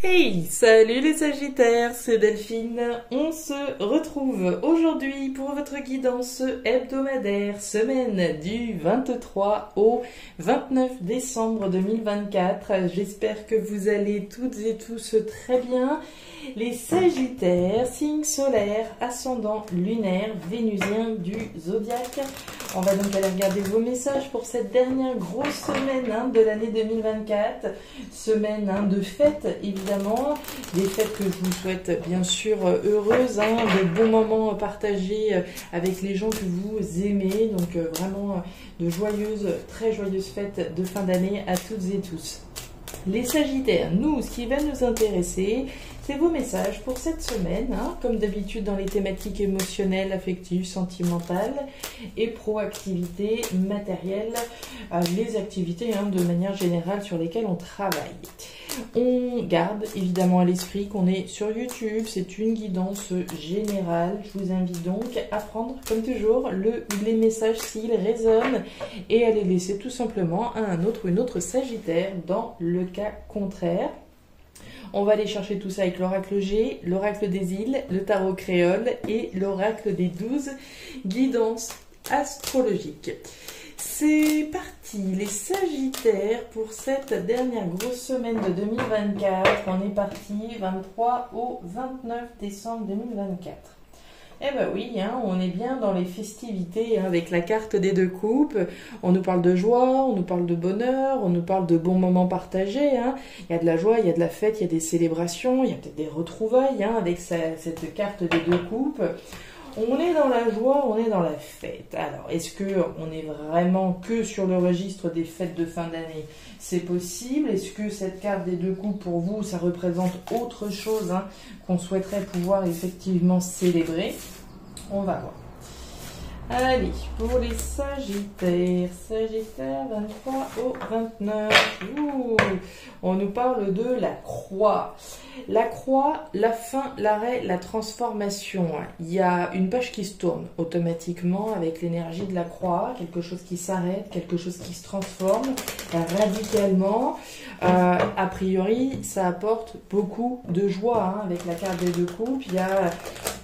Hey, salut les Sagittaires, c'est Delphine. On se retrouve aujourd'hui pour votre guidance hebdomadaire, semaine du 23 au 29 décembre 2024. J'espère que vous allez toutes et tous très bien. Les Sagittaires, signe solaire, ascendant lunaire, vénusien du zodiaque. On va donc aller regarder vos messages pour cette dernière grosse semaine de l'année 2024. Semaine de fêtes, évidemment. Des fêtes que je vous souhaite bien sûr heureuses, de bons moments partagés avec les gens que vous aimez. Donc vraiment de joyeuses, très joyeuses fêtes de fin d'année à toutes et tous. Les Sagittaires, nous, ce qui va nous intéresser, c'est vos messages pour cette semaine, comme d'habitude dans les thématiques émotionnelles, affectives, sentimentales et proactivité matérielle, les activités de manière générale sur lesquelles on travaille. On garde évidemment à l'esprit qu'on est sur YouTube, c'est une guidance générale. Je vous invite donc à prendre, comme toujours, les messages s'ils résonnent et à les laisser tout simplement à un autre ou une autre Sagittaire dans le cas contraire. On va aller chercher tout ça avec l'oracle G, l'oracle des îles, le tarot créole et l'oracle des 12 guidances astrologiques. C'est parti, les Sagittaires, pour cette dernière grosse semaine de 2024. On est parti 23 au 29 décembre 2024. Eh ben oui, on est bien dans les festivités avec la carte des deux coupes. On nous parle de joie, on nous parle de bonheur, on nous parle de bons moments partagés. Il y a de la joie, il y a de la fête, il y a des célébrations, il y a peut-être des retrouvailles avec cette carte des deux coupes. On est dans la joie, on est dans la fête. Alors, est-ce qu'on est vraiment que sur le registre des fêtes de fin d'année? C'est possible. Est-ce que cette carte des deux coupes, pour vous, ça représente autre chose qu'on souhaiterait pouvoir effectivement célébrer? On va voir. Allez, pour les Sagittaires, Sagittaire 23 au 29, on nous parle de la croix. La croix, la fin, l'arrêt, la transformation. Il y a une page qui se tourne automatiquement avec l'énergie de la croix, quelque chose qui s'arrête, quelque chose qui se transforme radicalement. A priori, ça apporte beaucoup de joie avec la carte des deux coupes. Il y a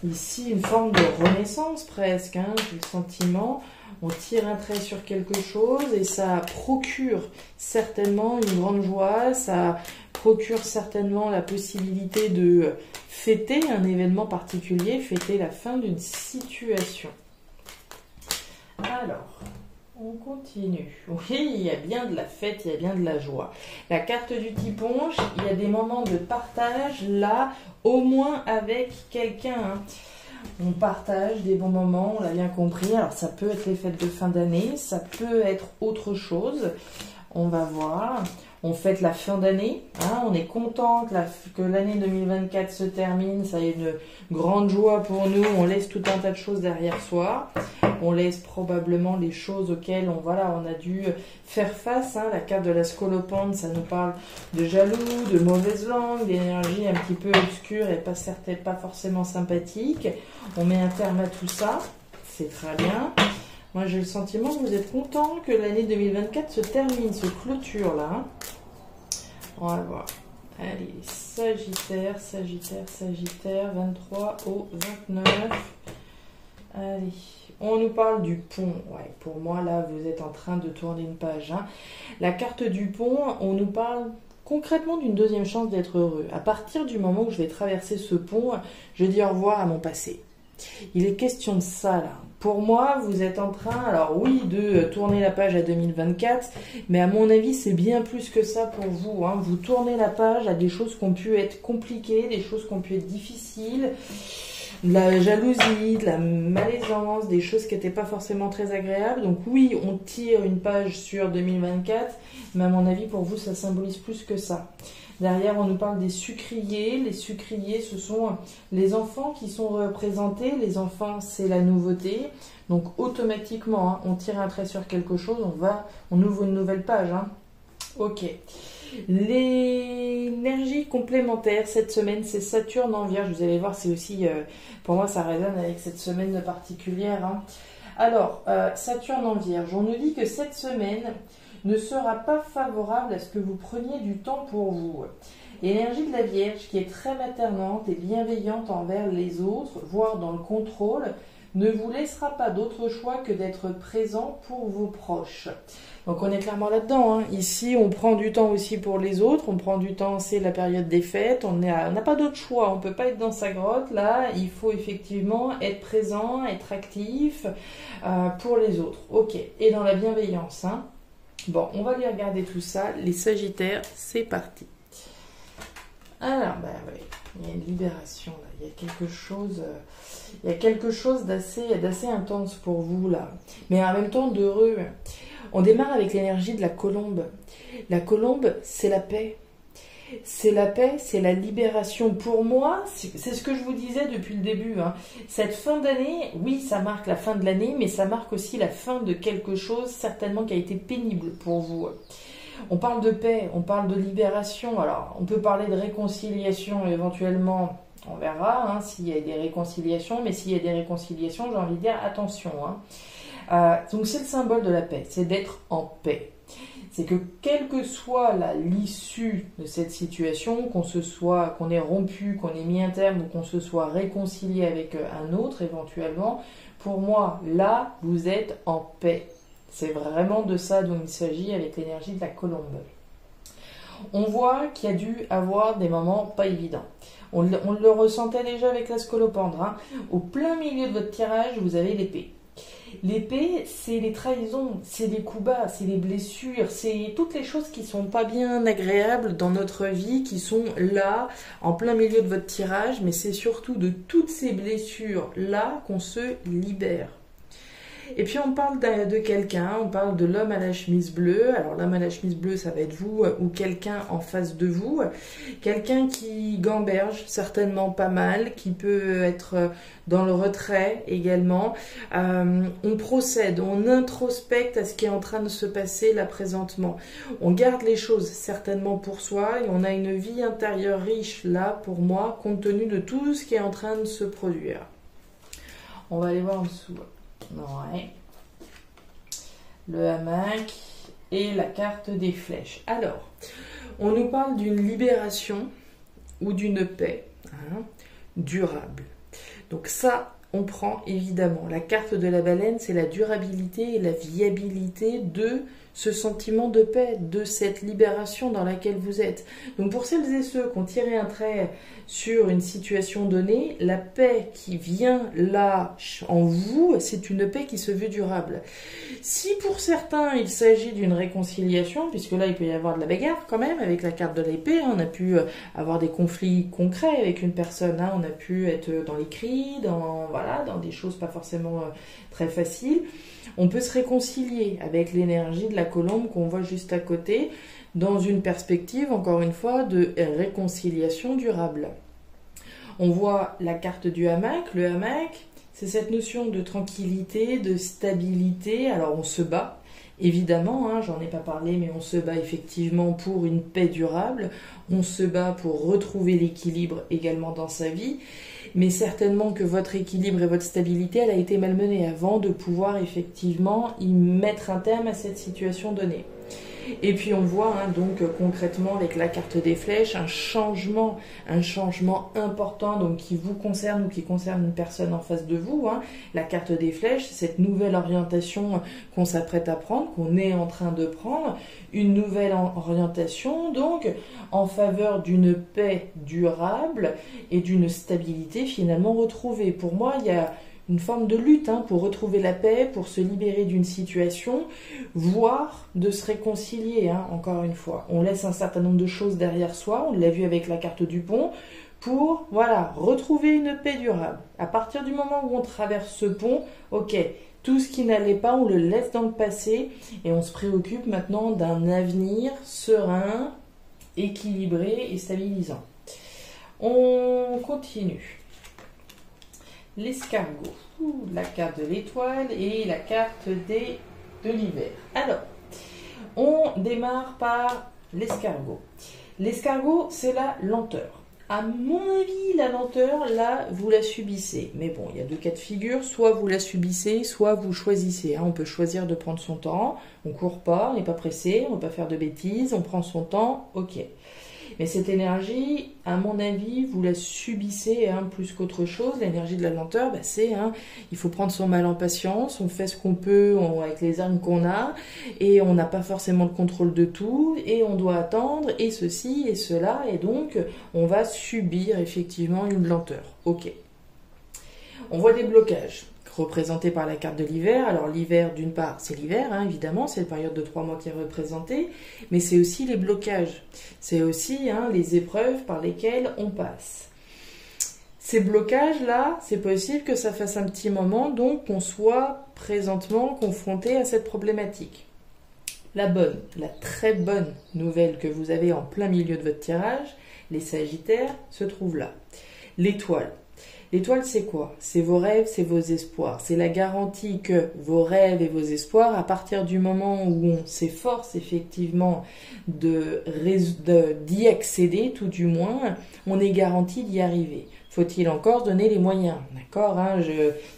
ici une forme de renaissance presque, j'ai le sentiment. On tire un trait sur quelque chose et ça procure certainement une grande joie, ça procure certainement la possibilité de fêter un événement particulier, fêter la fin d'une situation. Alors, on continue. Oui, il y a bien de la fête, il y a bien de la joie. La carte du Tiponche, il y a des moments de partage là, au moins avec quelqu'un. On partage des bons moments, on l'a bien compris. Alors ça peut être les fêtes de fin d'année, ça peut être autre chose. On va voir. On fête la fin d'année. On est content que l'année 2024 se termine. Ça y est, une grande joie pour nous. On laisse tout un tas de choses derrière soi. On laisse probablement les choses auxquelles on a dû faire face. La carte de la scolopendre, ça nous parle de jaloux, de mauvaise langue, d'énergie un petit peu obscure et pas forcément sympathique. On met un terme à tout ça. C'est très bien. Moi, j'ai le sentiment que vous êtes content que l'année 2024 se termine, se clôture là. On va voir. Allez, Sagittaire, 23 au 29. Allez, on nous parle du pont. Ouais, pour moi, là, vous êtes en train de tourner une page. La carte du pont, on nous parle concrètement d'une deuxième chance d'être heureux. À partir du moment où je vais traverser ce pont, je dis au revoir à mon passé. Il est question de ça, là. Pour moi, vous êtes en train, alors oui, de tourner la page à 2024, mais à mon avis, c'est bien plus que ça pour vous. Vous tournez la page à des choses qui ont pu être compliquées, des choses qui ont pu être difficiles, de la jalousie, de la malaisance, des choses qui n'étaient pas forcément très agréables. Donc oui, on tire une page sur 2024, mais à mon avis, pour vous, ça symbolise plus que ça. Derrière, on nous parle des sucriers. Les sucriers, ce sont les enfants qui sont représentés. Les enfants, c'est la nouveauté. Donc, automatiquement, on tire un trait sur quelque chose, on ouvre une nouvelle page. Ok. L'énergie complémentaire cette semaine, c'est Saturne en Vierge. Vous allez voir, c'est aussi, pour moi, ça résonne avec cette semaine particulière. Alors, Saturne en Vierge, on nous dit que cette semaine ne sera pas favorable à ce que vous preniez du temps pour vous. L'énergie de la Vierge qui est très maternante et bienveillante envers les autres, voire dans le contrôle, ne vous laissera pas d'autre choix que d'être présent pour vos proches. Donc on est clairement là-dedans, hein. Ici on prend du temps aussi pour les autres, on prend du temps, c'est la période des fêtes, on n'a pas d'autre choix, on ne peut pas être dans sa grotte, là il faut effectivement être présent, être actif pour les autres. Ok, et dans la bienveillance, hein. Bon, on va aller regarder tout ça, les Sagittaires, c'est parti. Alors, bah oui, il y a une libération là, il y a quelque chose d'assez intense pour vous là, mais en même temps d'heureux. On démarre avec l'énergie de la colombe. La colombe, c'est la paix. C'est la paix, c'est la libération. Pour moi, c'est ce que je vous disais depuis le début, hein. Cette fin d'année, oui, ça marque la fin de l'année, mais ça marque aussi la fin de quelque chose certainement qui a été pénible pour vous. On parle de paix, on parle de libération. Alors, on peut parler de réconciliation éventuellement. On verra hein, s'il y a des réconciliations, mais s'il y a des réconciliations, j'ai envie de dire attention. Donc c'est le symbole de la paix, c'est d'être en paix. C'est que quelle que soit l'issue de cette situation, qu'on ait rompu, qu'on ait mis un terme ou qu'on se soit réconcilié avec un autre éventuellement, pour moi, là, vous êtes en paix. C'est vraiment de ça dont il s'agit avec l'énergie de la colombe. On voit qu'il y a dû avoir des moments pas évidents. On le ressentait déjà avec la scolopendre. Hein. Au plein milieu de votre tirage, vous avez l'épée. L'épée, c'est les trahisons, c'est les coups bas, c'est les blessures, c'est toutes les choses qui sont pas bien agréables dans notre vie, qui sont là, en plein milieu de votre tirage, mais c'est surtout de toutes ces blessures-là qu'on se libère. Et puis on parle de quelqu'un, on parle de l'homme à la chemise bleue. Alors l'homme à la chemise bleue, ça va être vous ou quelqu'un en face de vous. Quelqu'un qui gamberge certainement pas mal, qui peut être dans le retrait également. On procède, on introspecte à ce qui est en train de se passer là présentement. On garde les choses certainement pour soi et on a une vie intérieure riche là pour moi, compte tenu de tout ce qui est en train de se produire. On va aller voir en dessous. Ouais. Le hamac et la carte des flèches. Alors, on nous parle d'une libération ou d'une paix durable. Donc ça, on prend évidemment. La carte de la baleine, c'est la durabilité et la viabilité de ce sentiment de paix, de cette libération dans laquelle vous êtes. Donc pour celles et ceux qui ont tiré un trait sur une situation donnée, la paix qui vient là en vous, c'est une paix qui se veut durable. Si pour certains il s'agit d'une réconciliation, puisque là il peut y avoir de la bagarre quand même avec la carte de l'épée, on a pu avoir des conflits concrets avec une personne, on a pu être dans les cris, dans des choses pas forcément très faciles. On peut se réconcilier avec l'énergie de la colombe qu'on voit juste à côté, dans une perspective, encore une fois, de réconciliation durable. On voit la carte du hamac. Le hamac, c'est cette notion de tranquillité, de stabilité. Alors on se bat, évidemment, j'en ai pas parlé, mais on se bat effectivement pour une paix durable. On se bat pour retrouver l'équilibre également dans sa vie. Mais certainement que votre équilibre et votre stabilité, elle a été malmenée avant de pouvoir effectivement y mettre un terme à cette situation donnée. Et puis on voit donc concrètement avec la carte des flèches un changement important donc qui vous concerne ou qui concerne une personne en face de vous. La carte des flèches, c'est cette nouvelle orientation qu'on s'apprête à prendre, qu'on est en train de prendre, une nouvelle orientation donc en faveur d'une paix durable et d'une stabilité finalement retrouvée. Pour moi, il y a une forme de lutte pour retrouver la paix, pour se libérer d'une situation, voire de se réconcilier, encore une fois. On laisse un certain nombre de choses derrière soi, on l'a vu avec la carte du pont, pour retrouver une paix durable. À partir du moment où on traverse ce pont, ok, tout ce qui n'allait pas, on le laisse dans le passé et on se préoccupe maintenant d'un avenir serein, équilibré et stabilisant. On continue. L'escargot, la carte de l'étoile et la carte de l'hiver. Alors, on démarre par l'escargot. L'escargot, c'est la lenteur. À mon avis, la lenteur, là, vous la subissez. Mais bon, il y a deux cas de figure. Soit vous la subissez, soit vous choisissez. On peut choisir de prendre son temps. On ne court pas, on n'est pas pressé, on ne va pas faire de bêtises. On prend son temps, ok. Mais cette énergie, à mon avis, vous la subissez plus qu'autre chose. L'énergie de la lenteur, c'est il faut prendre son mal en patience, on fait ce qu'on peut avec les armes qu'on a, et on n'a pas forcément le contrôle de tout, et on doit attendre, et ceci, et cela, et donc on va subir effectivement une lenteur. Ok. On voit des blocages représentés par la carte de l'hiver. Alors l'hiver, d'une part, c'est l'hiver, évidemment, c'est la période de 3 mois qui est représentée, mais c'est aussi les blocages, c'est aussi les épreuves par lesquelles on passe. Ces blocages-là, c'est possible que ça fasse un petit moment, donc qu'on soit présentement confronté à cette problématique. La très bonne nouvelle que vous avez en plein milieu de votre tirage, les Sagittaires, se trouve là. L'étoile. L'étoile, c'est quoi? C'est vos rêves, c'est vos espoirs. C'est la garantie que vos rêves et vos espoirs, à partir du moment où on s'efforce effectivement d'y accéder, tout du moins, on est garanti d'y arriver. Faut-il encore donner les moyens, d'accord,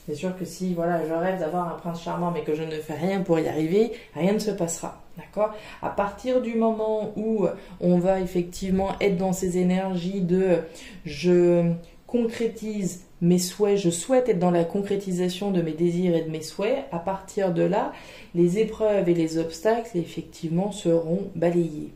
c'est sûr que si je rêve d'avoir un prince charmant mais que je ne fais rien pour y arriver, rien ne se passera, d'accord. À partir du moment où on va effectivement être dans ces énergies de je concrétise mes souhaits, je souhaite être dans la concrétisation de mes désirs et de mes souhaits, à partir de là, les épreuves et les obstacles effectivement seront balayés.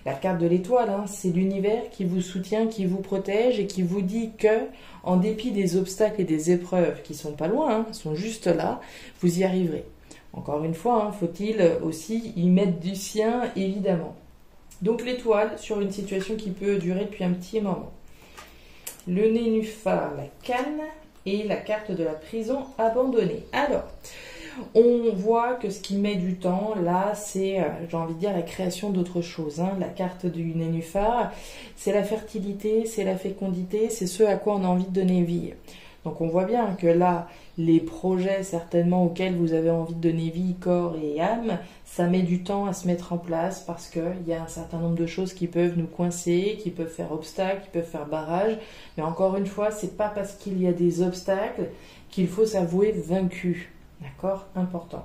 La carte de l'étoile, c'est l'univers qui vous soutient, qui vous protège et qui vous dit que, en dépit des obstacles et des épreuves qui sont pas loin, sont juste là, vous y arriverez. Encore une fois, faut-il aussi y mettre du sien, évidemment. Donc l'étoile sur une situation qui peut durer depuis un petit moment. Le nénuphar, la canne et la carte de la prison abandonnée. Alors, on voit que ce qui met du temps, là, c'est, j'ai envie de dire, la création d'autre chose. La carte du nénuphar, c'est la fertilité, c'est la fécondité, c'est ce à quoi on a envie de donner vie. Donc on voit bien que là, les projets certainement auxquels vous avez envie de donner vie, corps et âme, ça met du temps à se mettre en place parce qu'il y a un certain nombre de choses qui peuvent nous coincer, qui peuvent faire obstacle, qui peuvent faire barrage. Mais encore une fois, c'est pas parce qu'il y a des obstacles qu'il faut s'avouer vaincu. D'accord? Important.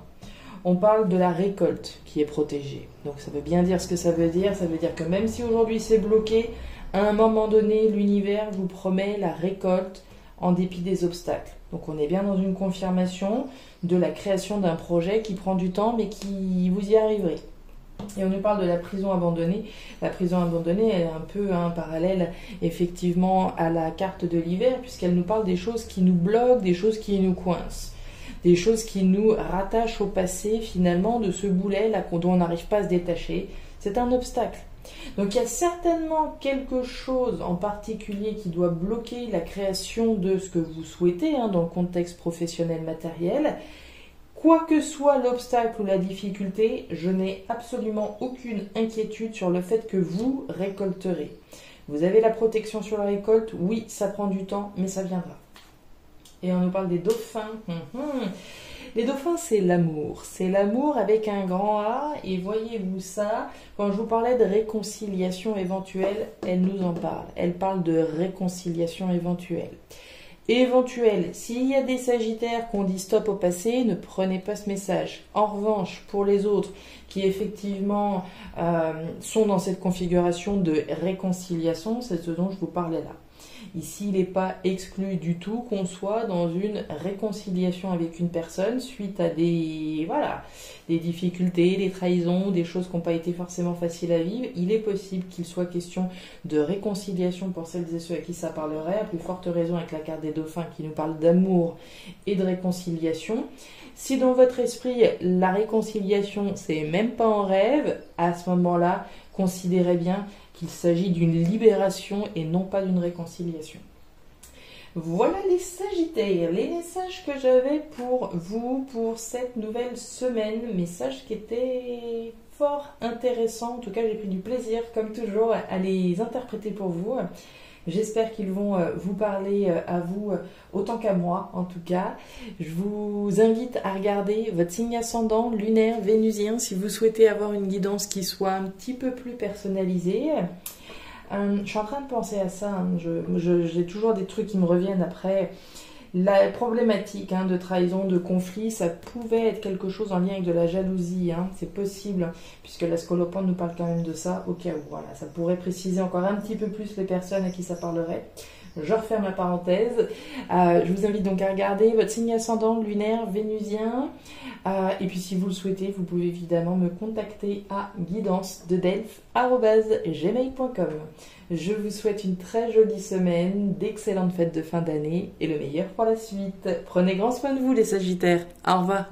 On parle de la récolte qui est protégée. Donc ça veut bien dire ce que ça veut dire. Ça veut dire que même si aujourd'hui c'est bloqué, à un moment donné, l'univers vous promet la récolte en dépit des obstacles. Donc on est bien dans une confirmation de la création d'un projet qui prend du temps mais qui vous y arriverez. Et on nous parle de la prison abandonnée. La prison abandonnée, elle est un peu parallèle effectivement à la carte de l'hiver puisqu'elle nous parle des choses qui nous bloquent, des choses qui nous coincent. Des choses qui nous rattachent au passé finalement de ce boulet là dont on n'arrive pas à se détacher. C'est un obstacle. Donc il y a certainement quelque chose en particulier qui doit bloquer la création de ce que vous souhaitez dans le contexte professionnel matériel. Quoi que soit l'obstacle ou la difficulté, je n'ai absolument aucune inquiétude sur le fait que vous récolterez. Vous avez la protection sur la récolte, oui, ça prend du temps, mais ça viendra. Et on nous parle des dauphins. Les dauphins, c'est l'amour. C'est l'amour avec un grand A. Et voyez-vous ça, quand je vous parlais de réconciliation éventuelle, elle nous en parle. Elle parle de réconciliation éventuelle. Éventuelle, s'il y a des Sagittaires qu'on dit stop au passé, ne prenez pas ce message. En revanche, pour les autres qui effectivement sont dans cette configuration de réconciliation, c'est ce dont je vous parlais là. Ici, il n'est pas exclu du tout qu'on soit dans une réconciliation avec une personne suite à des difficultés, des trahisons, des choses qui n'ont pas été forcément faciles à vivre. Il est possible qu'il soit question de réconciliation pour celles et ceux à qui ça parlerait, à plus forte raison avec la carte des dauphins qui nous parle d'amour et de réconciliation. Si dans votre esprit, la réconciliation, c'est même pas en rêve, à ce moment-là, considérez bien qu'il s'agit d'une libération et non pas d'une réconciliation. Voilà les Sagittaires, les messages que j'avais pour vous pour cette nouvelle semaine. Messages qui étaient fort intéressants. En tout cas, j'ai pris du plaisir, comme toujours, à les interpréter pour vous. J'espère qu'ils vont vous parler à vous autant qu'à moi, en tout cas. Je vous invite à regarder votre signe ascendant, lunaire, vénusien, si vous souhaitez avoir une guidance qui soit un petit peu plus personnalisée. Je suis en train de penser à ça. J'ai toujours des trucs qui me reviennent après. La problématique de trahison, de conflit, ça pouvait être quelque chose en lien avec de la jalousie, c'est possible, puisque la scolopendre nous parle quand même de ça, au cas où, voilà, ça pourrait préciser encore un petit peu plus les personnes à qui ça parlerait. Je referme la parenthèse. Je vous invite donc à regarder votre signe ascendant, lunaire, vénusien. Et puis si vous le souhaitez, vous pouvez évidemment me contacter à guidance-de-delphes@gmail.com. Je vous souhaite une très jolie semaine, d'excellentes fêtes de fin d'année et le meilleur pour la suite. Prenez grand soin de vous les Sagittaires. Au revoir.